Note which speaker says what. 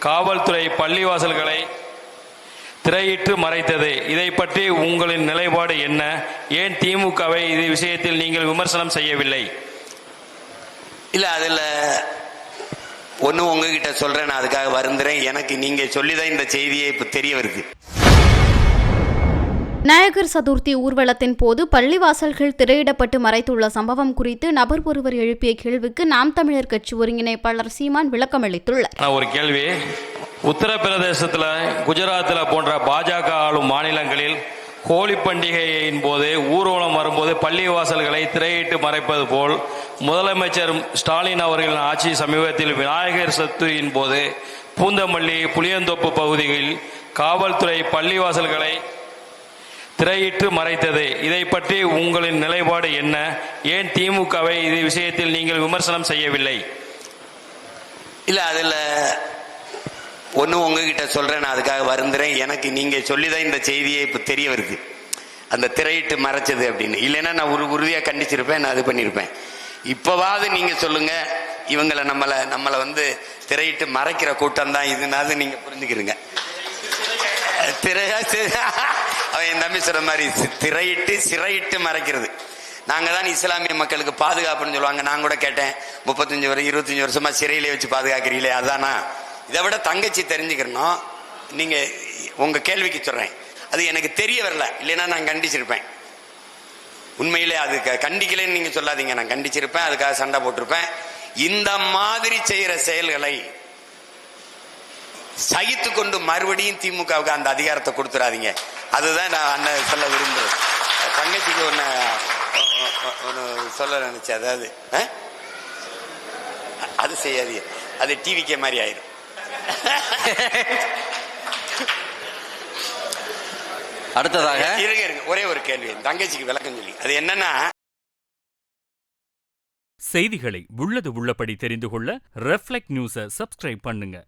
Speaker 1: காவல்துறை பள்ளிவாசல்களை திரையிட்டு மறைத்தது. இதை பற்றி உங்களின் நிலைப்பாடு என்ன? ஏன் திமுகவை இது விஷயத்தில் நீங்கள் விமர்சனம் செய்யவில்லை?
Speaker 2: இல்ல, அதுல ஒண்ணு உங்ககிட்ட சொல்றேன், நான் அதுக்காக வருந்துறேன். எனக்கு நீங்க சொல்லிதான் இந்த செய்தியை இப்ப தெரிய வருது.
Speaker 3: விநாயகர் சதுர்த்தி ஊர்வலத்தின் போது பள்ளிவாசல்கள் திரையிடப்பட்டு மறைத்துள்ள சம்பவம் குறித்து நபர் ஒருவர் எழுப்பிய கேள்விக்கு நாம் தமிழர் கட்சி ஒருங்கிணைப்பாளர் சீமான் விளக்கம் அளித்துள்ளார்.
Speaker 1: ஒரு கேள்வி. உத்தரப்பிரதேசத்தில், குஜராத்தில் போன்ற பாஜக ஆளும் மாநிலங்களில் ஹோலி பண்டிகையின் போது ஊர்வலம் வரும்போது பள்ளிவாசல்களை திரையிட்டு மறைப்பது போல் முதலமைச்சர் ஸ்டாலின் அவர்களின் ஆட்சி சமீபத்தில் விநாயகர் சதுர்த்தியின் போது பூந்தமல்லி, புளியந்தோப்பு பகுதிகளில் காவல்துறை பள்ளிவாசல்களை திரையிட்டு மறைத்தது. இதை பற்றி உங்களின் நிலைப்பாடு என்ன? ஏன் திமுகவை இது விஷயத்தில் நீங்கள் விமர்சனம் செய்யவில்லை?
Speaker 2: இல்ல, அதுல ஒண்ணு உங்ககிட்ட சொல்றேன், நான் அதுக்காக வருந்துறேன். எனக்கு நீங்க சொல்லிதான் இந்த செய்தியை இப்ப தெரிய வருது, அந்த திரையிட்டு மறைச்சது அப்படின்னு. இல்லைன்னா நான் உறுதியா கண்டிச்சிருப்பேன், நான் அது பண்ணிருப்பேன். இப்பவாவது நீங்க சொல்லுங்க, இவங்களை நம்மளை வந்து திரையிட்டு மறைக்கிற கூட்டம் தான் இதுனாது நீங்க புரிஞ்சுக்கிறீங்க. அவன் என் தம்பி சொல்ற மாதிரி திரையிட்டு சிறையிட்டு மறைக்கிறது. நாங்க தான் இஸ்லாமிய மக்களுக்கு பாதுகாப்புன்னு சொல்லுவாங்க. நான் கூட கேட்டேன், 25 வருஷமா சிறையிலே வச்சு பாதுகாக்கிறீங்களே, அதானா? இதை விட தங்கச்சி தெரிஞ்சுக்கிறணும். நீங்க உங்க கேள்விக்கு சொல்றேன், அது எனக்கு தெரிய வரல, இல்லைன்னா நான் கண்டிச்சிருப்பேன். உண்மையிலே அது கண்டிக்கலன்னு நீங்க சொல்லாதீங்க, நான் கண்டிச்சிருப்பேன், அதுக்காக சண்டை போட்டிருப்பேன். இந்த மாதிரி செய்யற செயல்களை சகித்து கொண்டு மறுபடியும் திமுகவுக்கு அந்த அதிகாரத்தை கொடுத்துடாதீங்க. அதுதான் நான் அண்ணன் சொல்ல விரும்புறேன். தங்கச்சிக்கு ஒன்னு சொல்ல நினைச்சேன். அதாவது அது செய்யாதீங்க, அது டிவிக்கே மாதிரி ஆயிரும்.
Speaker 4: அடுத்ததாக
Speaker 2: ஒரே ஒரு கேள்வி தங்கச்சிக்கு விளக்கம் சொல்லி, அது என்னன்னா,
Speaker 5: செய்திகளை உள்ளது உள்ளபடி தெரிந்து கொள்ள ரெஃப்ளெக்ட் நியூஸை சப்ஸ்கிரைப் பண்ணுங்க.